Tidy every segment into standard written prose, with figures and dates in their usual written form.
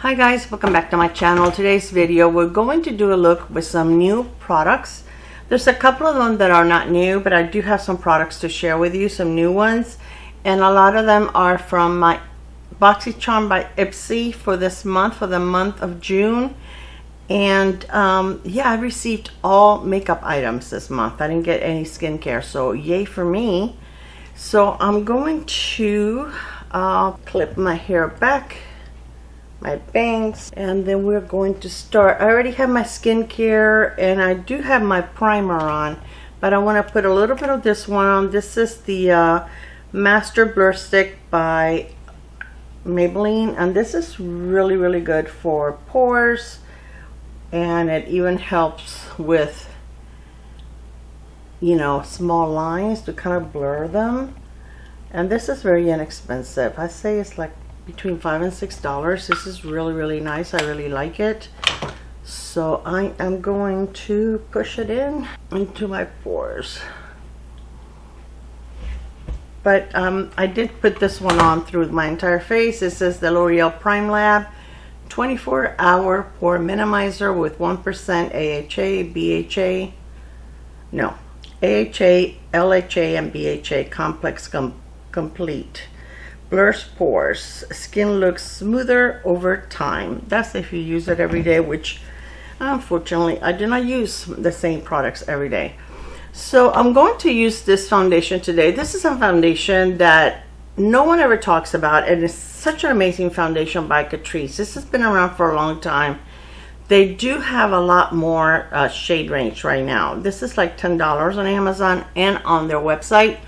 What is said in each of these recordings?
Hi guys, welcome back to my channel. Today's video we're going to do a look with some new products. There's a couple of them that are not new, but I do have some products to share with you, some new ones, and a lot of them are from my Boxycharm by Ipsy for this month, for the month of June. And yeah, I received all makeup items this month. I didn't get any skincare, so yay for me. So I'm going to clip my hair back, my bangs, and then we're going to start. I already have my skincare and I do have my primer on, but I want to put a little bit of this one on. This is the Master Blur Stick by Maybelline, and this is really good for pores, and it even helps with, you know, small lines to kind of blur them. And this is very inexpensive. I say it's like between $5 and $6. This is really nice. I really like it. So I am going to push it in into my pores. But I did put this one on through my entire face. This is the L'Oreal Prime Lab 24-hour pore minimizer with 1% AHA, BHA, no, AHA, LHA, and BHA complex complete. Blurs pores. Skin looks smoother over time. That's if you use it every day, which unfortunately I do not use the same products every day. So I'm going to use this foundation today. This is a foundation that no one ever talks about, and it's such an amazing foundation by Catrice. This has been around for a long time. They do have a lot more shade range right now. This is like $10 on Amazon and on their website.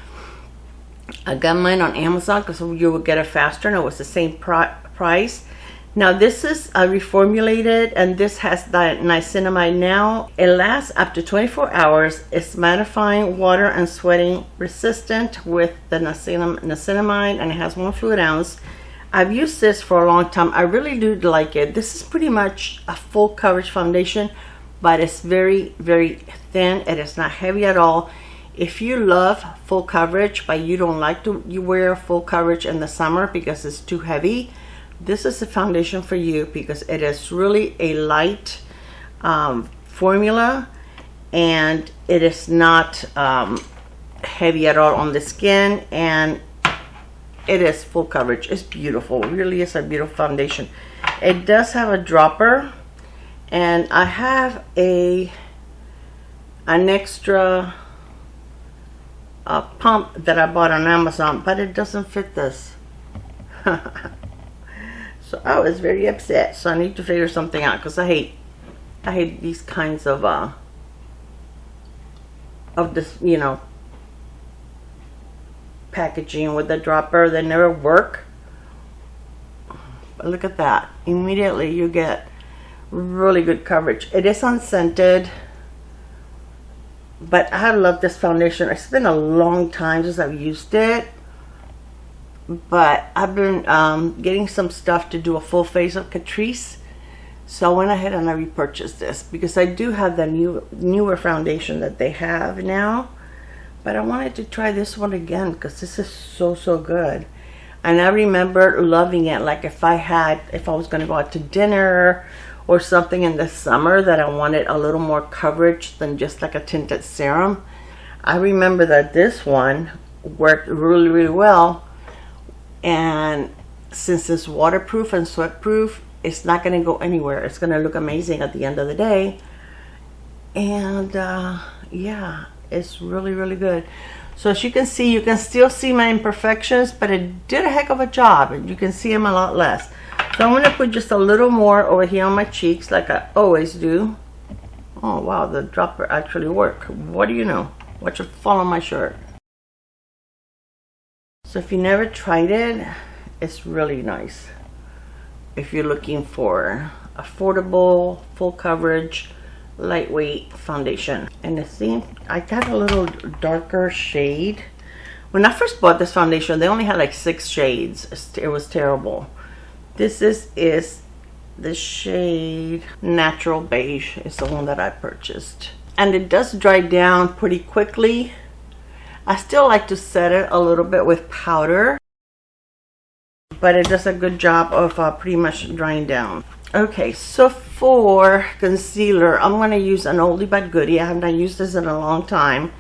I got mine on Amazon because you will get it faster, and it was the same price. Now this is reformulated, and this has the niacinamide now. It lasts up to 24 hours. It's mattifying, water and sweating resistant with the niacinamide, and it has 1 fluid ounce. I've used this for a long time. I really do like it. This is pretty much a full coverage foundation, but it's very thin. It is not heavy at all. If you love full coverage, but you don't like to wear full coverage in the summer because it's too heavy, this is the foundation for you, because it is really a light formula, and it is not heavy at all on the skin, and it is full coverage. It's beautiful. It really is a beautiful foundation. It does have a dropper, and I have an extra pump that I bought on Amazon, but it doesn't fit this. So I was very upset. So I need to figure something out, because I hate these kinds of this, you know, packaging with the dropper. They never work. But look at that. Immediately you get really good coverage. It is unscented, but I love this foundation. It's been a long time since I've used it, but I've been getting some stuff to do a full face of Catrice, so I went ahead and I repurchased this because I do have the newer foundation that they have now, but I wanted to try this one again because this is so good. And I remember loving it. Like if I was going to go out to dinner or something in the summer that I wanted a little more coverage than just like a tinted serum, I remember that this one worked really well. And since it's waterproof and sweat proof, it's not going to go anywhere. It's going to look amazing at the end of the day. And yeah, it's really good. So as you can see, you can still see my imperfections, but it did a heck of a job, and you can see them a lot less. So I'm going to put just a little more over here on my cheeks, like I always do. Oh wow, the dropper actually worked. What do you know? Watch it fall on my shirt. So if you never tried it, it's really nice. If you're looking for affordable, full coverage, lightweight foundation. And it seemed I got a little darker shade. When I first bought this foundation, they only had like 6 shades. It was terrible. This is the shade Natural Beige. It's the one that I purchased, and it does dry down pretty quickly. I still like to set it a little bit with powder. but it does a good job of pretty much drying down. Okay, so for concealer, I'm going to use an oldie but goodie. I have not used this in a long time.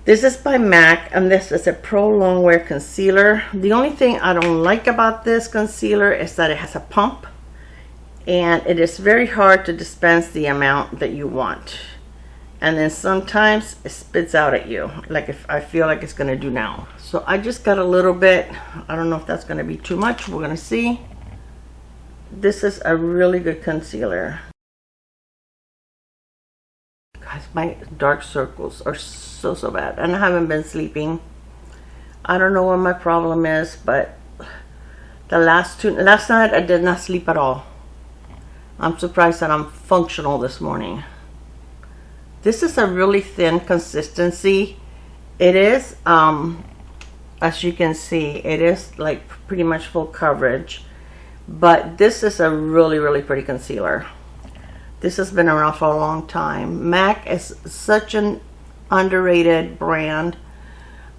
This is by MAC, and this is a Pro Longwear Concealer. The only thing I don't like about this concealer is that it has a pump, and it is very hard to dispense the amount that you want. And then sometimes it spits out at you, like if I feel like it's going to do now. So I just got a little bit. I don't know if that's going to be too much. We're going to see. This is a really good concealer. Guys, my dark circles are so bad, and I haven't been sleeping. I don't know what my problem is, but last night I did not sleep at all. I'm surprised that I'm functional this morning. This is a really thin consistency. It is, as you can see, it is like pretty much full coverage, but this is a really pretty concealer. This has been around for a long time. MAC is such an underrated brand.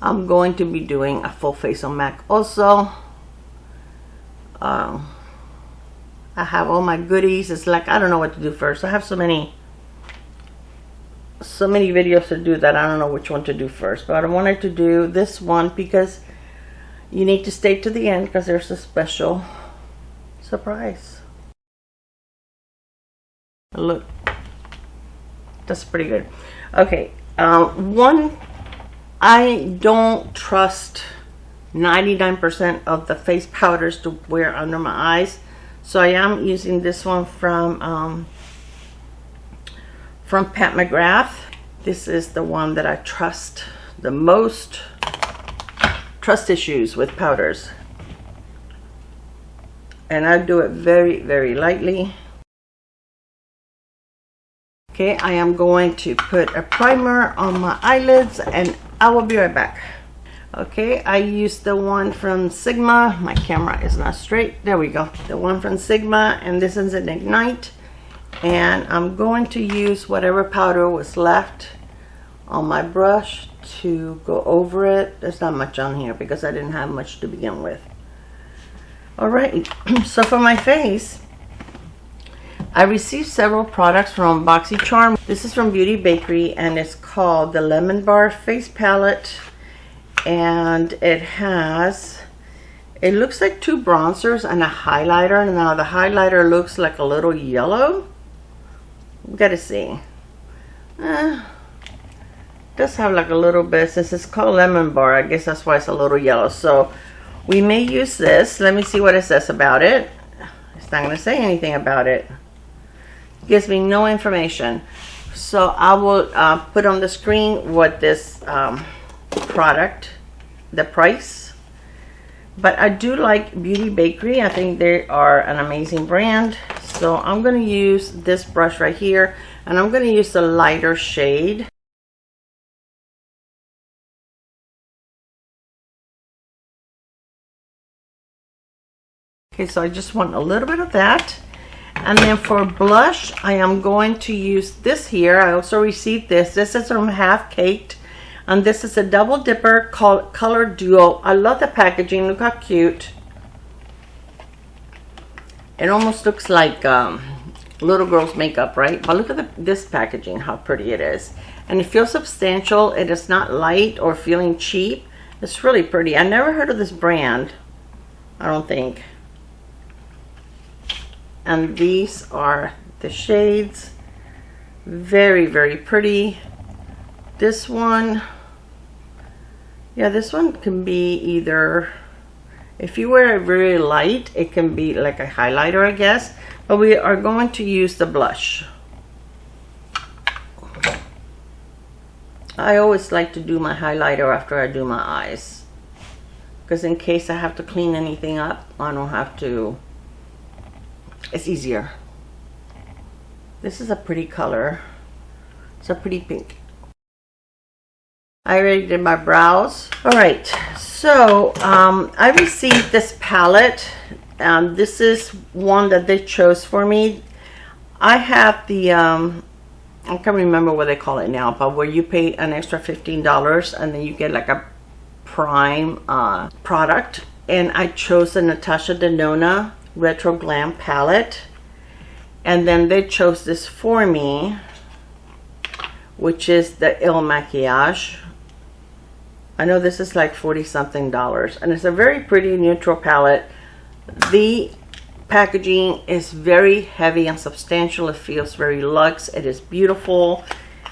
I'm going to be doing a full face on MAC also. I have all my goodies. It's like I don't know what to do first. I have so many videos to do that I don't know which one to do first. But I wanted to do this one because you need to stay to the end because there's a special surprise. Look, that's pretty good. Okay, one, I don't trust 99% of the face powders to wear under my eyes, so I am using this one from Pat McGrath. This is the one that I trust the most. Trust issues with powders, and I do it very lightly. Okay, I am going to put a primer on my eyelids, and I will be right back. Okay, I used the one from Sigma. My camera is not straight. There we go. The one from Sigma, and this is an Ignite. And I'm going to use whatever powder was left on my brush to go over it. There's not much on here because I didn't have much to begin with. All right, so for my face, I received several products from Boxycharm. This is from Beauty Bakery, and it's called the Lemon Bar Face Palette. And it looks like two bronzers and a highlighter. Now the highlighter looks like a little yellow. We gotta see. Does have like a little bit, since it's called Lemon Bar, I guess that's why it's a little yellow. So we may use this. Let me see what it says about it. It's not gonna say anything about it. Gives me no information. So I will put on the screen what this product, the price. But I do like Beauty Bakery. I think they are an amazing brand. So I'm going to use this brush right here, and I'm going to use the lighter shade. Okay, so I just want a little bit of that. And then for blush, I am going to use this here. I also received this. This is from Half Caked. And this is a double dipper color duo. I love the packaging. Look how cute. It almost looks like little girl's makeup, right? But look at this packaging, how pretty it is. And it feels substantial. It is not light or feeling cheap. It's really pretty. I never heard of this brand, I don't think. And these are the shades. Very pretty. This one, yeah, this one can be either, if you wear it very light, it can be like a highlighter, I guess. But we are going to use the blush. I always like to do my highlighter after I do my eyes, because in case I have to clean anything up, I don't have to. It's easier. This is a pretty color. It's a pretty pink. I already did my brows. All right, so I received this palette. This is one that they chose for me. I have the, I can't remember what they call it now, but where you pay an extra $15 and then you get like a prime product. and I chose the Natasha Denona Retro Glam palette, and then they chose this for me, which is the Il Maquillage. I know this is like 40 something dollars, and it's a very pretty neutral palette. The packaging is very heavy and substantial. It feels very luxe. It is beautiful.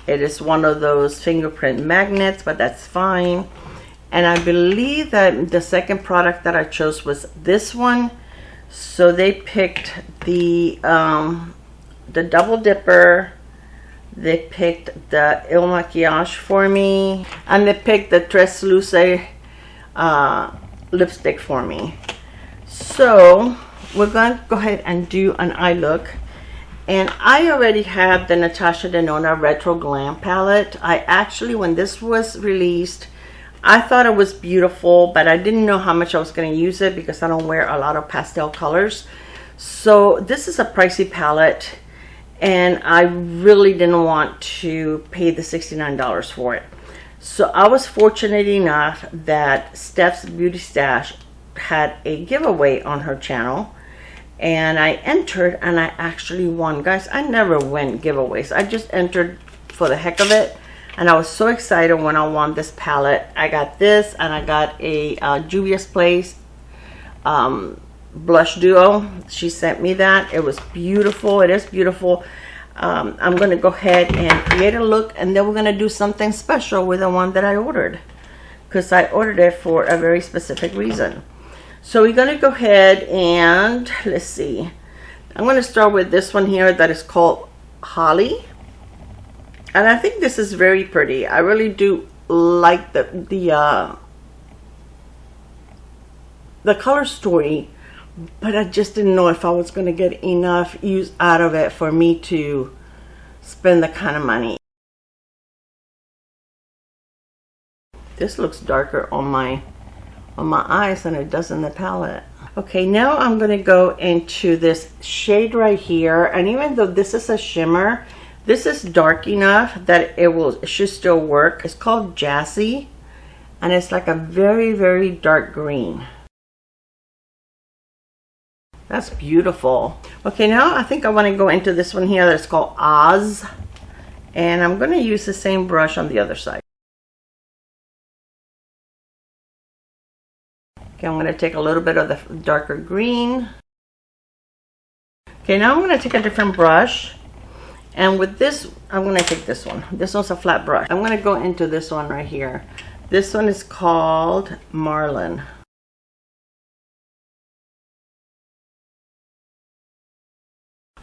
It is one of those fingerprint magnets, but that's fine. And I believe that the second product that I chose was this one. So they picked the Double Dipper, they picked the Il Maquillage for me, and they picked the Tres Luce lipstick for me. So we're going to go ahead and do an eye look. And I already have the Natasha Denona Retro Glam palette. I actually, when this was released, I thought it was beautiful, but I didn't know how much I was going to use it because I don't wear a lot of pastel colors. So this is a pricey palette, and I really didn't want to pay the $69 for it. So I was fortunate enough that Steff's Beauty Stash had a giveaway on her channel, and I entered and I actually won. Guys, I never win giveaways. I just entered for the heck of it. And I was so excited when I won this palette. I got this, and I got a Juvia's Place blush duo. She sent me that. It was beautiful. It is beautiful. I'm going to go ahead and create a look, and then we're going to do something special with the one that I ordered, because I ordered it for a very specific reason. So we're going to go ahead and, let's see. I'm going to start with this one here that is called Holly. And I think this is very pretty. I really do like the color story, but I just didn't know if I was going to get enough use out of it for me to spend the kind of money. This looks darker on my eyes than it does in the palette. Okay, now I'm going to go into this shade right here, and even though this is a shimmer, this is dark enough that it should still work. It's called Jazzy, and it's like a very, very dark green. That's beautiful. Okay, now I think I want to go into this one here that's called Oz, and I'm going to use the same brush on the other side. Okay, I'm going to take a little bit of the darker green. Okay, now I'm going to take a different brush. And with this, I'm going to take this one. This one's a flat brush. I'm going to go into this one right here. This one is called Marlin.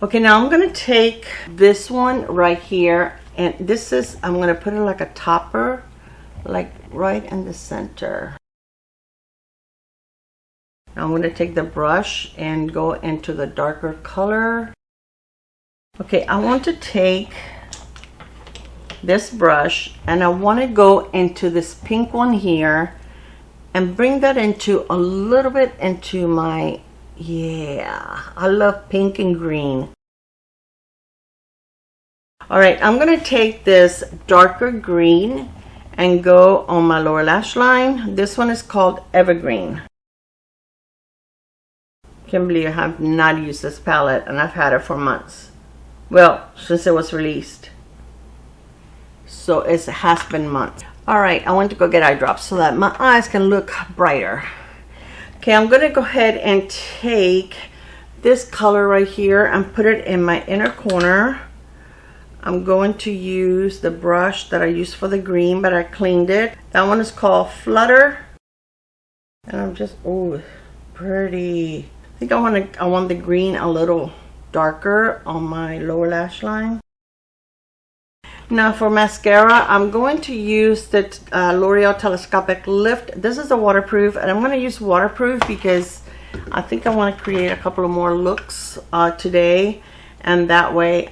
Okay, now I'm going to take this one right here. And this is, I'm going to put it like a topper, like right in the center. Now I'm going to take the brush and go into the darker color. Okay, I want to take this brush and I want to go into this pink one here and bring that into a little bit into my, yeah, I love pink and green. All right, I'm going to take this darker green and go on my lower lash line. This one is called Evergreen. Can't believe I have not used this palette, and I've had it for months. Well, since it was released. So it has been months. All right, I want to go get eye drops so that my eyes can look brighter. Okay, I'm going to go ahead and take this color right here and put it in my inner corner. I'm going to use the brush that I used for the green, but I cleaned it. That one is called Flutter. And I'm just, oh, pretty. I think I want the green a little darker on my lower lash line. Now for mascara, I'm going to use the L'Oreal Telescopic Lift. This is a waterproof, and I'm going to use waterproof because I think I want to create a couple of more looks today, and that way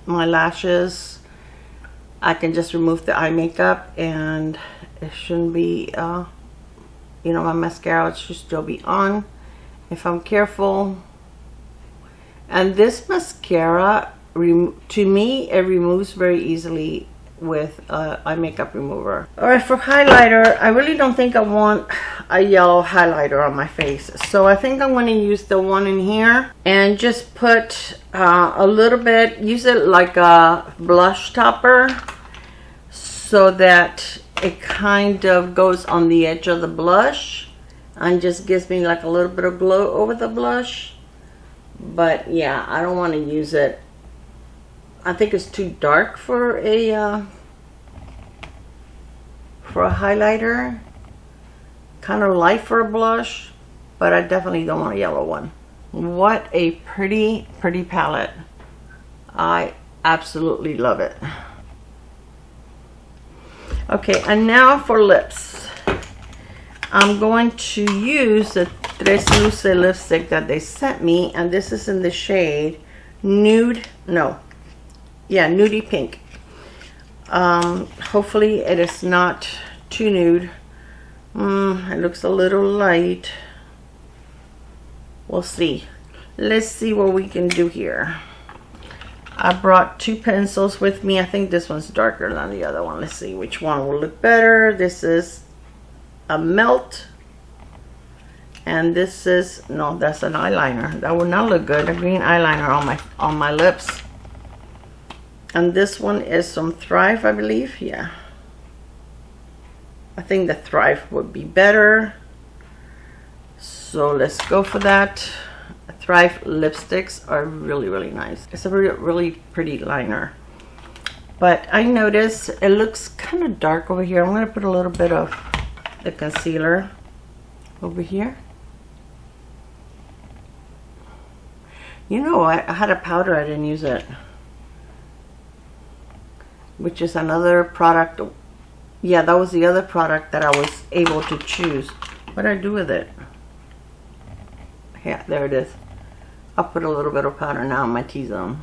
my lashes, I can just remove the eye makeup and it shouldn't be you know, my mascara should still be on if I'm careful. And this mascara, to me, it removes very easily with eye makeup remover. All right, for highlighter, I really don't think I want a yellow highlighter on my face. So I think I'm going to use the one in here and just put a little bit, use it like a blush topper so that it kind of goes on the edge of the blush and just gives me like a little bit of glow over the blush. But yeah, I don't want to use it. I think it's too dark for a highlighter. Kind of light for a blush, but I definitely don't want a yellow one. What a pretty palette. I absolutely love it. Okay, and now for lips. I'm going to use the Tres Luce lipstick that they sent me, and this is in the shade Nude, Nudie Pink. Hopefully it is not too nude. It looks a little light. We'll see. Let's see what we can do here. I brought 2 pencils with me. I think this one's darker than the other one. Let's see which one will look better. This is a Melt, and this is, no, that's an eyeliner. That would not look good, a green eyeliner on my lips. And this one is some Thrive, I believe. Yeah, I think the Thrive would be better, so let's go for that. Thrive lipsticks are really nice. It's a really pretty liner, but I notice it looks kind of dark over here. I'm going to put a little bit of the concealer over here. You know, I had a powder, I didn't use it, which is another product. Yeah, that was the other product that I was able to choose. What did I do with it? Yeah, there it is. I'll put a little bit of powder now in my T-zone.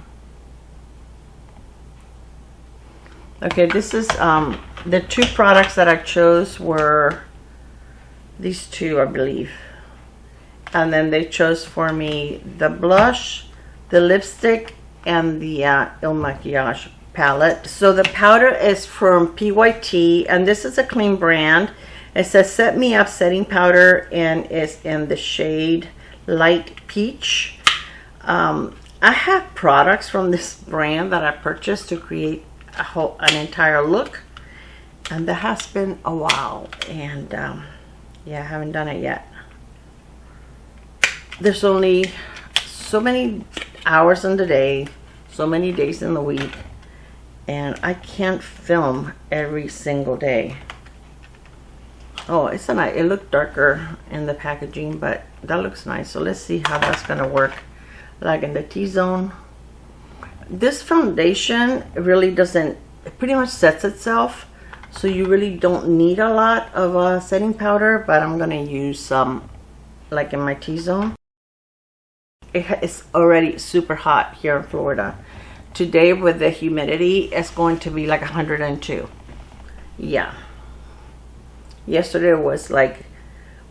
Okay, this is the 2 products that I chose were these 2, I believe. And then they chose for me the blush, the lipstick, and the Il Maquillage palette. So the powder is from PYT, and this is a clean brand. It says Set Me Up setting powder, and it's in the shade Light Peach. I have products from this brand that I purchased to create an entire look, and that has been a while, and yeah, I haven't done it yet. There's only so many hours in the day, so many days in the week, and I can't film every single day. Oh, it's a nice, it looked darker in the packaging, but that looks nice. So let's see how that's gonna work like in the T-zone. This foundation really doesn't, it pretty much sets itself, so you really don't need a lot of setting powder, but I'm gonna use some like in my T-zone. It's already super hot here in Florida. Today with the humidity, it's going to be like 102. Yeah. Yesterday was like,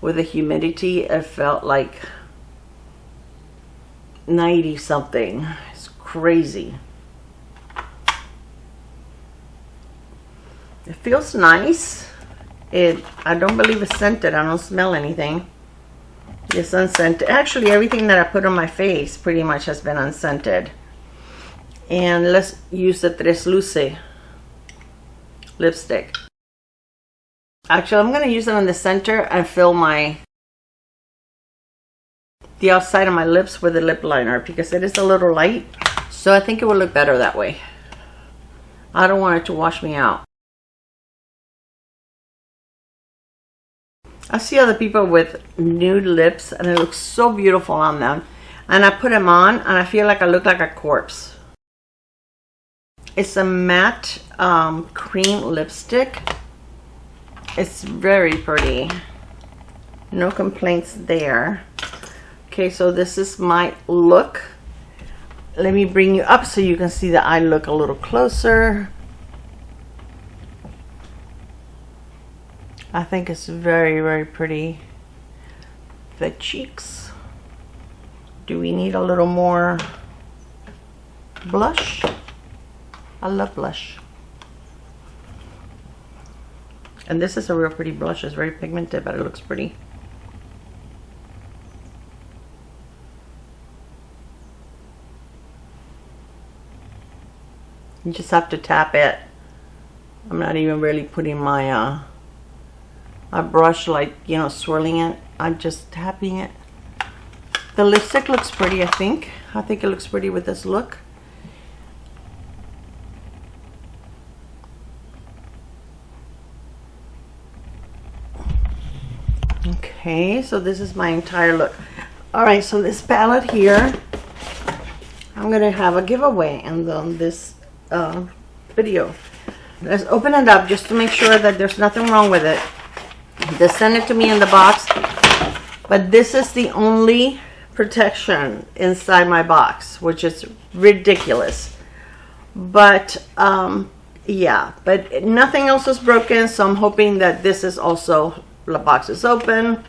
with the humidity, it felt like 90 something. It's crazy. It feels nice. I don't believe it's scented. I don't smell anything. It's unscented. Actually, everything that I put on my face pretty much has been unscented. And let's use the Tres Luce lipstick. Actually, I'm going to use it in the center and fill the outside of my lips with a lip liner because it is a little light. So I think it will look better that way. I don't want it to wash me out. I see other people with nude lips and it looks so beautiful on them. And I put them on and I feel like I look like a corpse. It's a matte cream lipstick. It's very pretty. No complaints there. Okay, so this is my look. Let me bring you up so you can see the eye look a little closer. I think it's very, very pretty. The cheeks. Do we need a little more blush? I love blush. And this is a real pretty blush. It's very pigmented, but it looks pretty. You just have to tap it. I'm not even really putting my brush, like, you know, swirling it. I'm just tapping it. The lipstick looks pretty, I think. I think it looks pretty with this look. Okay, so this is my entire look. Alright, so this palette here, I'm going to have a giveaway on this video. Let's open it up just to make sure that there's nothing wrong with it. They sent it to me in the box, but this is the only protection inside my box, which is ridiculous. But yeah, but nothing else is broken, so I'm hoping that this is also, the box is open.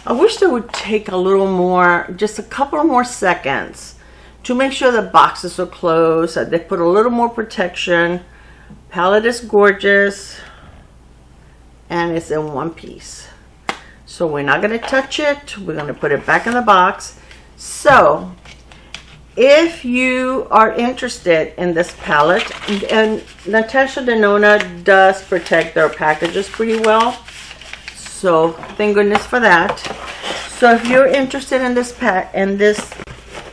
I wish they would take a little more, just a couple more seconds to make sure the boxes are closed, that they put a little more protection. Palette is gorgeous, and it's in one piece. So we're not going to touch it. We're going to put it back in the box. So if you are interested in this palette, and Natasha Denona does protect their packages pretty well, so thank goodness for that. So if you're interested in this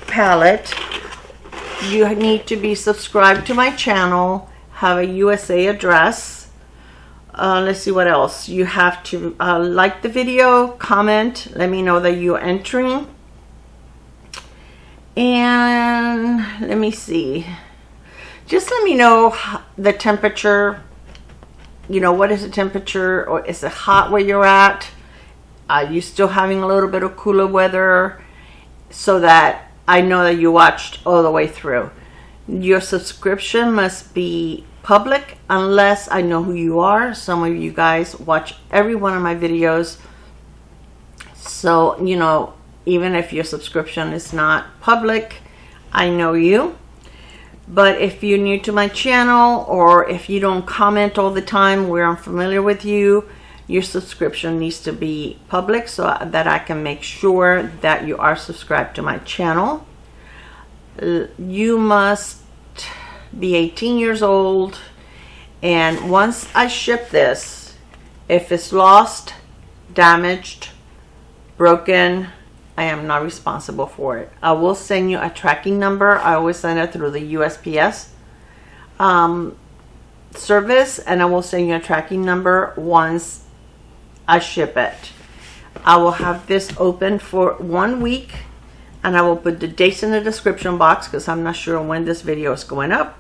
palette, you need to be subscribed to my channel, have a USA address. Let's see what else. You have to like the video, comment, let me know that you're entering. And let me see. Just let me know the temperature. You know, what is the temperature? Or is it hot where you're at? Are you still having a little bit of cooler weather? So that I know that you watched all the way through. Your subscription must be public unless I know who you are. Some of you guys watch every one of my videos, so you know, even if your subscription is not public, I know you. But if you're new to my channel, or if you don't comment all the time where I'm familiar with you, your subscription needs to be public so that I can make sure that you are subscribed to my channel. You must be 18 years old, and once I ship this, if it's lost, damaged, broken, I am not responsible for it. I will send you a tracking number. I always send it through the USPS service, and I will send you a tracking number once I ship it. I will have this open for 1 week, and I will put the dates in the description box because I'm not sure when this video is going up.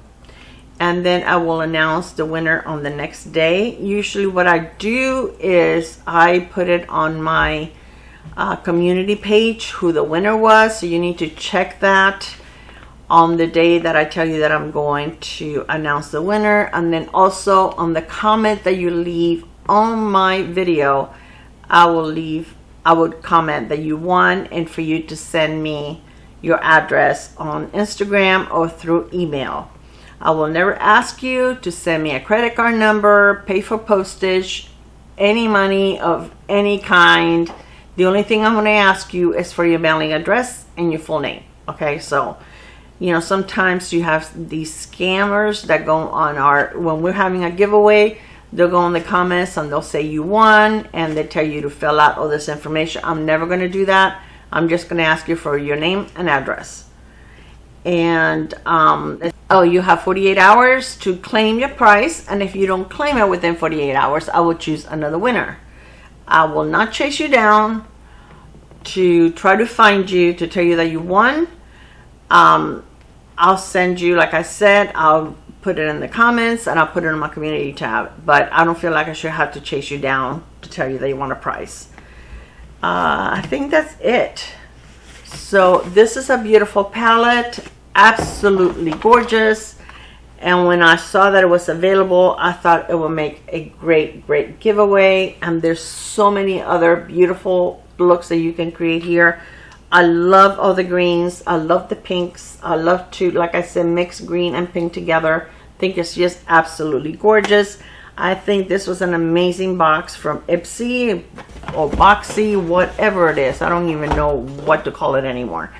And then I will announce the winner on the next day. Usually what I do is I put it on my community page who the winner was. So you need to check that on the day that I tell you that I'm going to announce the winner. And then also on the comment that you leave on my video, I would comment that you won, and for you to send me your address on Instagram or through email. I will never ask you to send me a credit card number, pay for postage, any money of any kind. The only thing I'm going to ask you is for your mailing address and your full name. Okay, so, you know, sometimes you have these scammers that go on when we're having a giveaway, they'll go in the comments and they'll say you won, and they tell you to fill out all this information. I'm never going to do that. I'm just going to ask you for your name and address. And oh, you have 48 hours to claim your prize, and if you don't claim it within 48 hours, I will choose another winner. I will not chase you down to try to find you to tell you that you won. I'll send you, like I said, I'll put it in the comments, and I'll put it in my community tab, but I don't feel like I should have to chase you down to tell you that you won a prize. I think that's it. So this is a beautiful palette, absolutely gorgeous, and when I saw that it was available, I thought it would make a great giveaway. And there's so many other beautiful looks that you can create here. I love all the greens, I love the pinks, I love to, like I said, mix green and pink together. I think it's just absolutely gorgeous. I think this was an amazing box from Ipsy or Boxy, whatever it is. I don't even know what to call it anymore.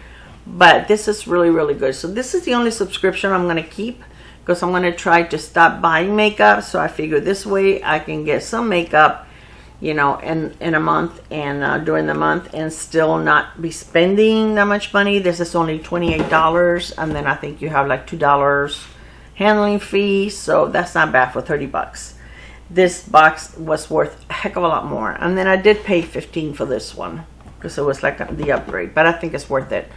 But this is really, really good. So this is the only subscription I'm going to keep, because I'm going to try to stop buying makeup. So I figure this way I can get some makeup, you know, in a month and during the month, and still not be spending that much money. This is only $28, and then I think you have like $2 handling fee, so that's not bad for 30 bucks. This box was worth a heck of a lot more, and then I did pay $15 for this one because it was like the upgrade, but I think it's worth it.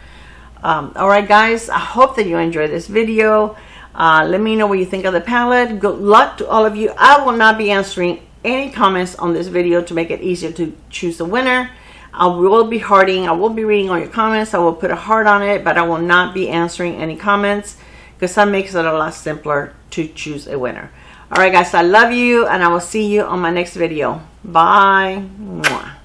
All right, guys, I hope that you enjoyed this video. Let me know what you think of the palette. Good luck to all of you. I will not be answering any comments on this video to make it easier to choose the winner. I will be hearting, I will be reading all your comments. I will put a heart on it, but I will not be answering any comments, because that makes it a lot simpler to choose a winner. All right, guys, I love you, and I will see you on my next video. Bye. Mwah.